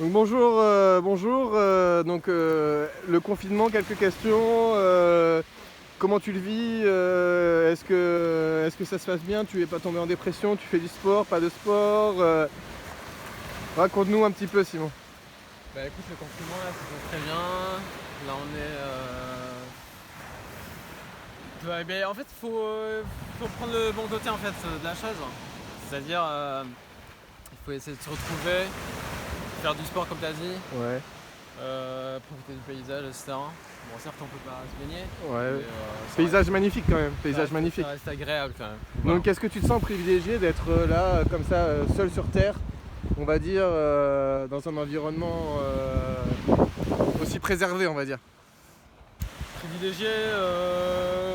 Donc bonjour. Le confinement, quelques questions. Comment tu le vis? Est-ce que ça se passe bien? Tu es pas tombé en dépression? Tu fais du sport, pas de sport? Raconte-nous un petit peu, Simon. Bah écoute, le confinement là, ça se passe très bien. Là on est. En fait, faut prendre le bon côté en fait de la chose. C'est-à-dire, il faut essayer de se retrouver, faire du sport comme tu as dit, Ouais, profiter du paysage, etc. Bon, certes, on peut pas se baigner, ouais. mais Paysage magnifique quand même, ça paysage reste, magnifique. ça reste agréable quand même. Donc est-ce que tu te sens privilégié d'être là, comme ça, seul sur Terre, on va dire, dans un environnement aussi préservé, on va dire? Privilégié,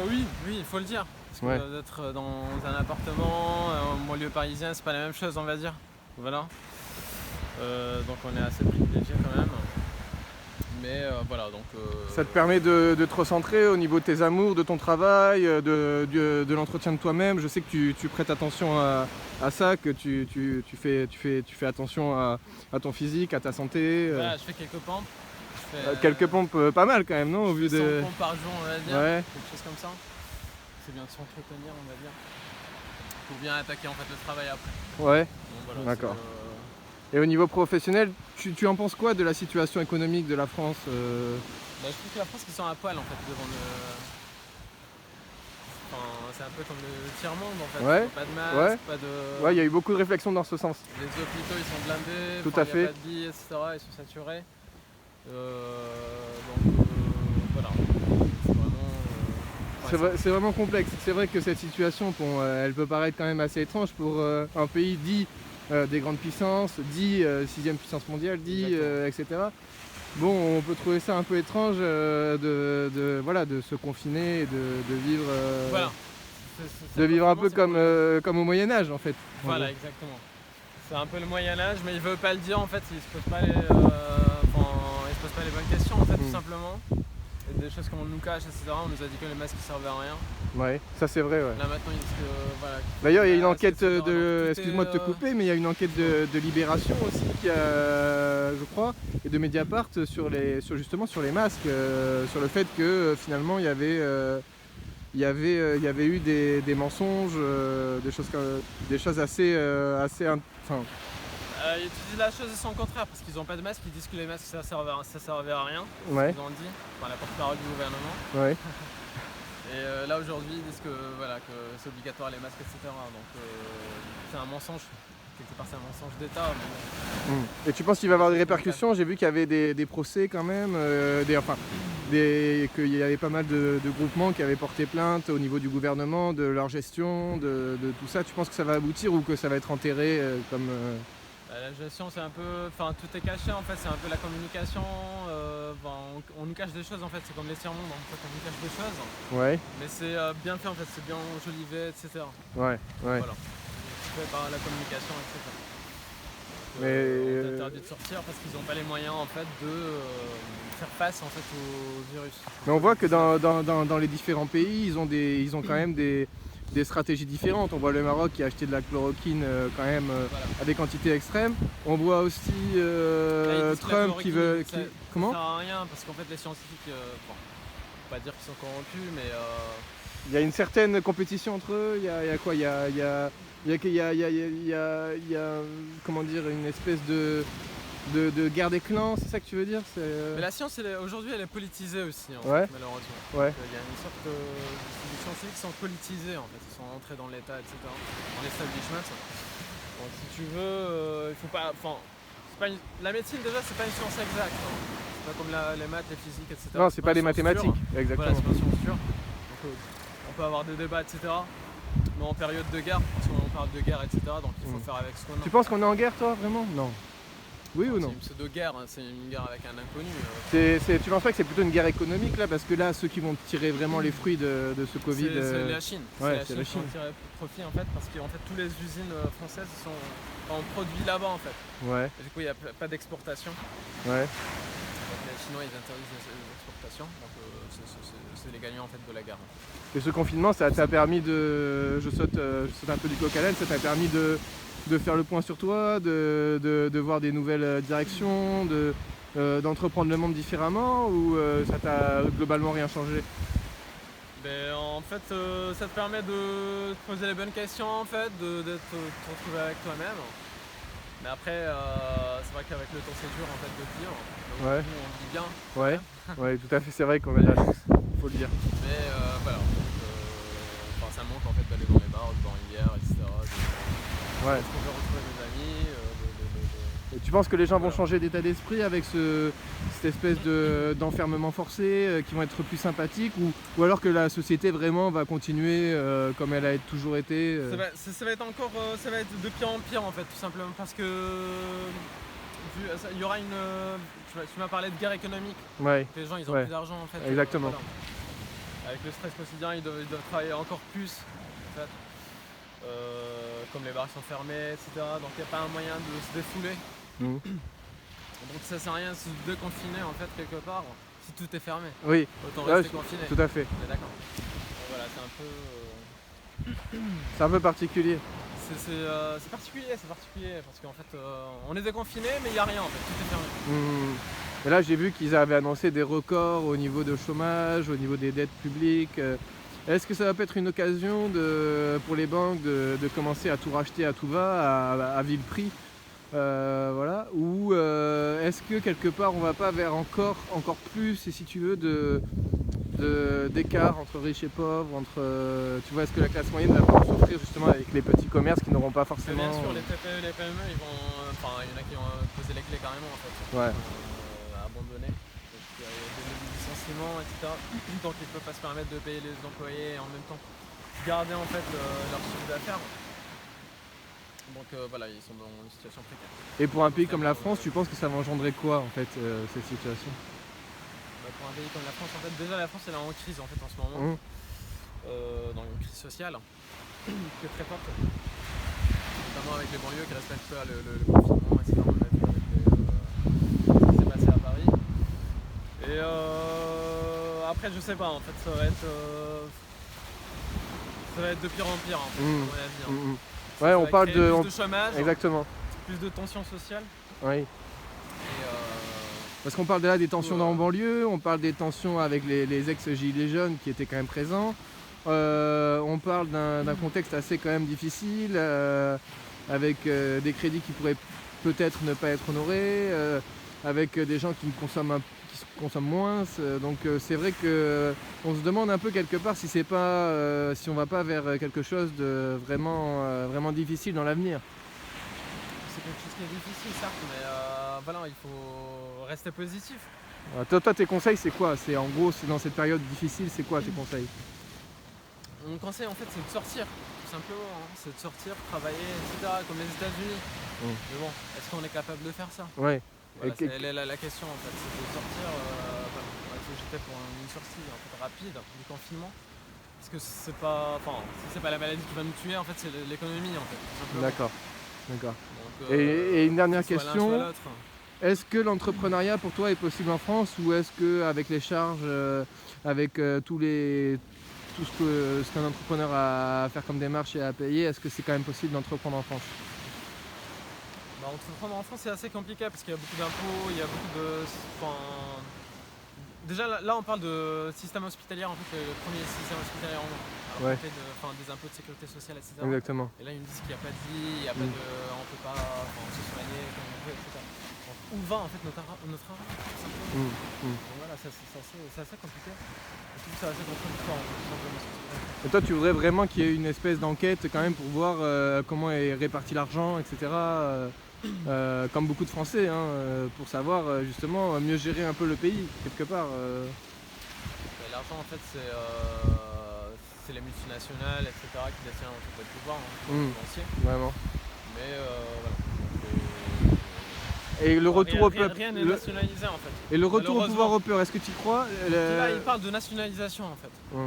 oui, il faut le dire. Parce que Ouais. d'être dans un appartement, en banlieue parisien, c'est pas la même chose, on va dire. Voilà. Donc on est assez privilégié quand même. Mais voilà, donc. Ça te permet de te recentrer au niveau de tes amours, de ton travail, de l'entretien de toi-même. Je sais que tu prêtes attention à ça, que tu fais attention à ton physique, à ta santé. Voilà, je fais quelques pompes. Je fais, Quelques pompes, pas mal quand même, non? Au vu 100 de... pompes par jour, on va dire. Ouais. Quelque chose comme ça. C'est bien de s'entretenir, on va dire. Pour bien attaquer en fait le travail après. Ouais, Donc voilà, d'accord. Et au niveau professionnel, tu en penses quoi de la situation économique de la France? Bah, je trouve que la France, ils sont à poil en fait devant le. Enfin, c'est un peu comme le tiers-monde en fait. Ouais, Pas de masque, ouais. pas de. Ouais, il y a eu beaucoup de réflexions dans ce sens. Les hôpitaux ils sont blindés, Tout enfin, à y a fait. pas de lits, etc. Ils sont saturés. Donc voilà. C'est vraiment. C'est vraiment complexe. C'est vrai que cette situation, bon, elle peut paraître quand même assez étrange pour un pays dit des grandes puissances, dit sixième puissance mondiale, dit etc. Bon, on peut trouver ça un peu étrange de se confiner et de vivre, Voilà. de vivre un peu C'est pour comme au Moyen-Âge en fait. Voilà, exactement. C'est un peu le Moyen-Âge, mais il veut pas le dire en fait, il se pose pas les, il se pose pas les bonnes questions en fait, tout simplement. Et des choses comme on nous cache, etc. On nous a dit que les masques servaient à rien. Ouais, ça c'est vrai, ouais. Là maintenant ils disent que voilà. D'ailleurs, il y a une Masques, enquête etc. Donc, de. tout Excuse-moi de te est, couper, mais il y a une enquête de Libération aussi, qui a, je crois, et de Mediapart justement sur les masques, sur le fait que finalement il y avait eu des mensonges, des choses enfin, ils disent la chose et son contraire parce qu'ils ont pas de masques, ils disent que les masques ça servait à rien. ouais, Ils ont dit, enfin la porte-parole du gouvernement. ouais. Et là aujourd'hui ils disent que voilà que c'est obligatoire les masques, etc. Donc c'est un mensonge. Quelque part c'est un mensonge d'État. Et tu penses qu'il va y avoir des répercussions? J'ai vu qu'il y avait des procès quand même, qu'il y avait pas mal de groupements qui avaient porté plainte au niveau du gouvernement, de leur gestion, de tout ça. Tu penses que ça va aboutir ou que ça va être enterré comme... La gestion c'est un peu. Enfin tout est caché en fait, c'est un peu la communication. On nous cache des choses en fait, c'est comme les tiers-mondes, en fait on nous cache des choses. Ouais, Mais c'est bien fait en fait, c'est bien enjolivé, etc. ouais. Voilà. C'est fait par la communication, etc. Mais On t'interdit de sortir parce qu'ils n'ont pas les moyens en fait de faire face en fait au virus. Mais on voit que dans les différents pays, ils ont quand même des stratégies différentes. On voit le Maroc qui a acheté de la chloroquine quand même Voilà. à des quantités extrêmes. On voit aussi Là, ils disent que la Trump qui veut... chloroquine, ça Comment? sert à rien parce qu'en fait les scientifiques, faut pas dire qu'ils sont corrompus, mais Il y a une certaine compétition entre eux. Il y a quoi? Comment dire, une espèce de guerre des clans, c'est ça que tu veux dire? Mais la science aujourd'hui elle est politisée aussi Ouais. malheureusement. Ouais. Donc, il y a une sorte de. Les scientifiques sont politisés en fait, ils sont entrés dans l'État, etc. Dans l'establishment. Donc si tu veux, il faut pas. Enfin, la médecine déjà c'est pas une science exacte. C'est pas comme les maths, les physiques, etc. Non, c'est pas une des science mathématiques, dure. exactement. Voilà, c'est pas une science dure. Donc on peut avoir des débats, etc. Mais en période de guerre, parce qu'on parle de guerre, etc. Donc il faut faire avec ce qu'on a. Tu penses qu'on est en guerre, toi, vraiment? Non. Oui ou non? C'est une pseudo-guerre, hein, c'est une guerre avec un inconnu. Tu penses pas que c'est plutôt une guerre économique là? Parce que là, ceux qui vont tirer vraiment les fruits de ce Covid. C'est la Chine. Ouais, C'est la Chine qui en tire profit en fait, parce que en fait, toutes les usines françaises on produit là-bas en fait. Ouais, Et du coup, il n'y a pas d'exportation. ouais. Donc les Chinois ils interdisent les exportations. Donc c'est les gagnants en fait de la guerre. Et ce confinement, ça t'a permis de. Je saute un peu du coq à l'âne, ça t'a permis de faire le point sur toi, de voir des nouvelles directions, d'entreprendre le monde différemment, ou ça t'a globalement rien changé? En fait, ça te permet de te poser les bonnes questions, en fait, de te retrouver avec toi-même. Mais après, c'est vrai qu'avec le temps, c'est dur en fait de vivre. Donc, Ouais. nous, on vit bien. Ouais, ouais, tout à fait, c'est vrai qu'on a de la chance, faut le dire. Mais voilà. Enfin, ça manque en fait d'aller dans les bars, de boire une bière, etc. Ouais. De retrouver mes amis. Et tu penses que les gens vont changer d'état d'esprit avec cette espèce d'enfermement forcé, qui vont être plus sympathiques, ou alors que la société vraiment va continuer comme elle a toujours été Ça va être encore, ça va être de pire en pire en fait, tout simplement parce que il y aura une. Tu m'as parlé de guerre économique. Ouais. Les gens ils ont Ouais. plus d'argent en fait. Exactement. Voilà. Avec le stress quotidien, ils doivent travailler encore plus en fait. Comme les bars sont fermés, etc. Donc il n'y a pas un moyen de se défouler. Mmh. Donc ça sert à rien de se déconfiner en fait quelque part si tout est fermé. Oui, Autant ouais, rester confiné. tout à fait. On est d'accord. Donc voilà, c'est un peu. C'est un peu particulier. C'est particulier parce qu'en fait on est déconfiné mais il n'y a rien en fait, tout est fermé. Et là j'ai vu qu'ils avaient annoncé des records au niveau de chômage, au niveau des dettes publiques. Est-ce que ça va pas être une occasion pour les banques de commencer à tout racheter à tout va, à vil prix, voilà, ou est-ce que quelque part on va pas vers encore plus, et si tu veux, d'écart entre riches et pauvres, tu vois, est-ce que la classe moyenne va pas en souffrir justement avec les petits commerces qui n'auront pas forcément... Bien sûr, les TPE, les PME, ils vont, enfin il y en a qui ont posé les clés carrément en fait, Ouais. abandonner. Il y a des licenciements, etc. Donc ils ne peuvent pas se permettre de payer les employés et en même temps garder en fait leur chiffre d'affaires. Donc voilà, ils sont dans une situation précaire. Et pour un pays comme la France, tu penses que ça va engendrer quoi en fait, cette situation? Pour un pays comme la France, en fait, déjà la France elle est en crise en fait en ce moment, dans une crise sociale qui est très forte, notamment avec les banlieues qui respectent pas le confinement, etc. On l'a vu avec ce qui s'est passé à Paris. Et après je sais pas, en fait ça va être de pire en pire en fait, à mon avis. Ouais, on parle plus de chômage, exactement. plus de tensions sociales. Oui. Et parce qu'on parle là des tensions dans en banlieue, on parle des tensions avec les ex-gilets jaunes qui étaient quand même présents. On parle d'un contexte assez quand même difficile, avec des crédits qui pourraient peut-être ne pas être honorés, avec des gens qui consomment moins. Donc c'est vrai qu'on se demande un peu quelque part si on va pas vers quelque chose de vraiment difficile dans l'avenir. C'est quelque chose qui est difficile certes, mais voilà, il faut rester positif. Toi, tes conseils c'est quoi? C'est en gros, c'est dans cette période difficile, c'est quoi tes conseils? Mon conseil en fait c'est de sortir, tout simplement, hein. C'est de sortir, travailler, etc. comme les États-Unis. Mais bon, est-ce qu'on est capable de faire ça? Ouais. Voilà, c'est la question en fait, c'est de sortir. J'étais pour une sortie en fait, rapide du confinement. Parce que c'est pas la maladie qui va nous tuer, en fait c'est l'économie en fait. D'accord. Donc, et une dernière soit question. l'un, soit l'autre. Est-ce que l'entrepreneuriat pour toi est possible en France, ou est-ce qu'avec les charges, avec tout ce qu'un entrepreneur a à faire comme démarche et à payer, est-ce que c'est quand même possible d'entreprendre en France? Entreprendre en France c'est assez compliqué parce qu'il y a beaucoup d'impôts, il y a beaucoup de... Déjà là on parle de système hospitalier, en fait le premier système hospitalier en monde. Ouais. Des impôts de sécurité sociale, etc. Exactement. Et là ils me disent qu'il n'y a pas de vie, il y a pas de... on peut pas se soigner comme on veut, etc. Donc, où va en fait notre argent tout simplement. Donc voilà, c'est assez compliqué. Et tout ça, c'est assez contradictoire en fait, tout simplement. Et toi tu voudrais vraiment qu'il y ait une espèce d'enquête quand même pour voir comment est réparti l'argent, etc. Comme beaucoup de Français, hein, pour savoir justement mieux gérer un peu le pays, quelque part. L'argent en fait c'est les multinationales, etc. qui détiennent en fait le pouvoir financier. Vraiment. Mais voilà. Et le retour au peuple. Rien n'est nationalisé en fait. Et le retour au pouvoir au peuple, est-ce que tu y crois? Là il parle de nationalisation en fait.